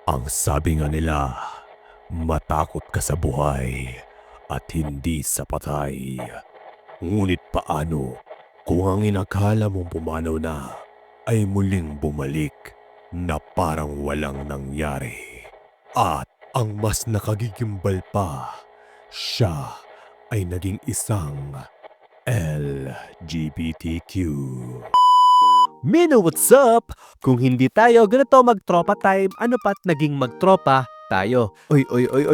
Ang sabi nga nila, matakot ka sa buhay at hindi sa patay. Ngunit paano kung ang inakala mong pumanaw na ay muling bumalik na parang walang nangyari? At ang mas nakagigimbal pa, siya ay naging isang LGBTQ. Mino, what's up? Kung hindi tayo ganito magtropa time, ano pa't naging magtropa tayo? Oy,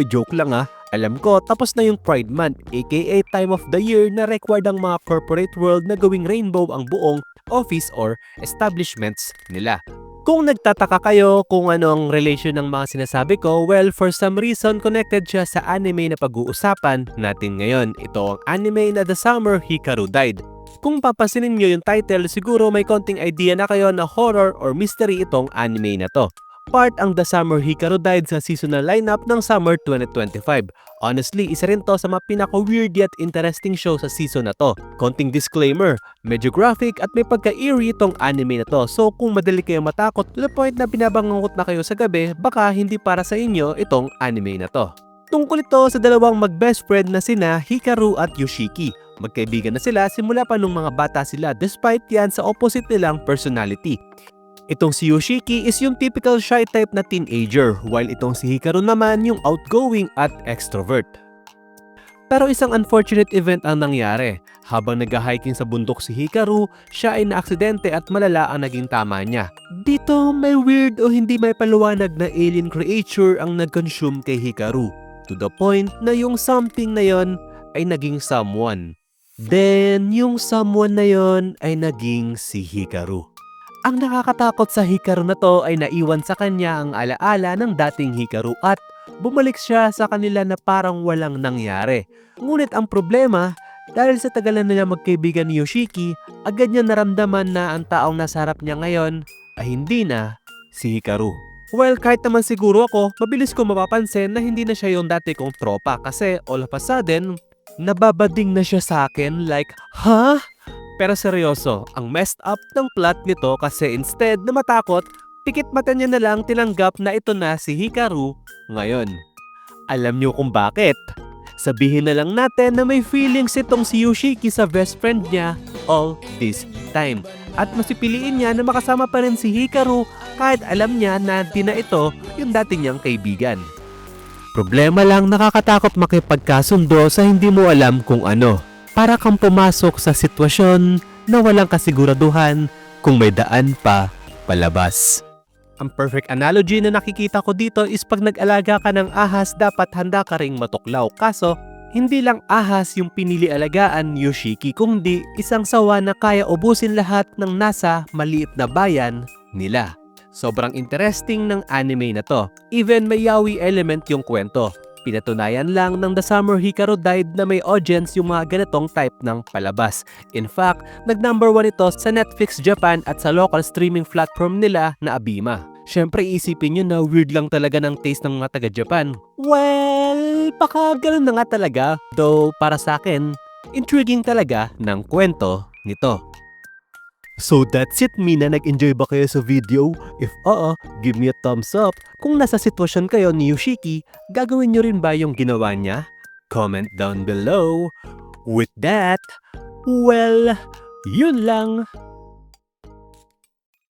joke lang ah. Alam ko, tapos na yung Pride Month, aka time of the year na required ang mga corporate world na gawing rainbow ang buong office or establishments nila. Kung nagtataka kayo kung ano ang relation ng mga sinasabi ko, well, for some reason, connected siya sa anime na pag-uusapan natin ngayon. Ito ang anime na The Summer Hikaru Died. Kung papansinin nyo yung title, siguro may konting idea na kayo na horror or mystery itong anime na to. Part ang The Summer Hikaru Died sa seasonal lineup ng Summer 2025. Honestly, isa rin to sa mga pinaka-weird yet interesting show sa season na to. Konting disclaimer, medyo graphic at may pagka-eerie itong anime na to. So kung madali kayo matakot to the point na binabangungot na kayo sa gabi, baka hindi para sa inyo itong anime na to. Tungkol ito sa dalawang mag-best friend na sina Hikaru at Yoshiki. Magkaibigan na sila simula pa nung mga bata sila despite yan sa opposite nilang personality. Itong si Yoshiki is yung typical shy type na teenager, while itong si Hikaru naman yung outgoing at extrovert. Pero isang unfortunate event ang nangyari. Habang nag-hiking sa bundok si Hikaru, siya ay naaksidente at malala ang naging tama niya. Dito may weird o hindi may paliwanag na alien creature ang nag-consume kay Hikaru. To the point na yung something na yon ay naging someone. Then, yung someone na yon ay naging si Hikaru. Ang nakakatakot sa Hikaru na to ay naiwan sa kanya ang alaala ng dating Hikaru at bumalik siya sa kanila na parang walang nangyari. Ngunit ang problema, dahil sa tagalan nila magkaibigan ni Yoshiki, agad niya naramdaman na ang taong nasa harap niya ngayon ay hindi na si Hikaru. Well, kahit naman siguro ako, mabilis ko mapapansin na hindi na siya yung dati kong tropa kasi all of a sudden, nababading na siya sa akin like, ha? Pero seryoso, ang messed up ng plot nito kasi instead na matakot, pikit mata niya na lang tinanggap na ito na si Hikaru ngayon. Alam niyo kung bakit? Sabihin na lang natin na may feelings itong si Yoshiki sa best friend niya all this time. At masipiliin niya na makasama pa rin si Hikaru kahit alam niya na di na ito yung dati niyang kaibigan. Problema lang, nakakatakot makipagkasundo sa hindi mo alam kung ano. Para kang pumasok sa sitwasyon na walang kasiguraduhan kung may daan pa palabas. Ang perfect analogy na nakikita ko dito is pag nag-alaga ka ng ahas, dapat handa ka ring matuklaw. Kaso, hindi lang ahas yung pinili alagaan ni Yoshiki, kundi isang sawa na kaya ubusin lahat ng nasa maliit na bayan nila. Sobrang interesting ng anime na to. Even may yaoi element yung kwento. Pinatunayan lang ng The Summer Hikaru Died na may audience yung mga ganitong type ng palabas. In fact, nag-number 1 ito sa Netflix Japan at sa local streaming platform nila na Abima. Syempre isipin nyo na weird lang talaga ng taste ng mga taga-Japan. Well, baka ganun na nga talaga. Though para sa akin, intriguing talaga ng kwento nito. So that's it, Mina. Nag-enjoy ba kayo sa video? If oo, give me a thumbs up. Kung nasa sitwasyon kayo ni Yoshiki, gagawin nyo rin ba yung ginawa niya? Comment down below. With that, well, yun lang.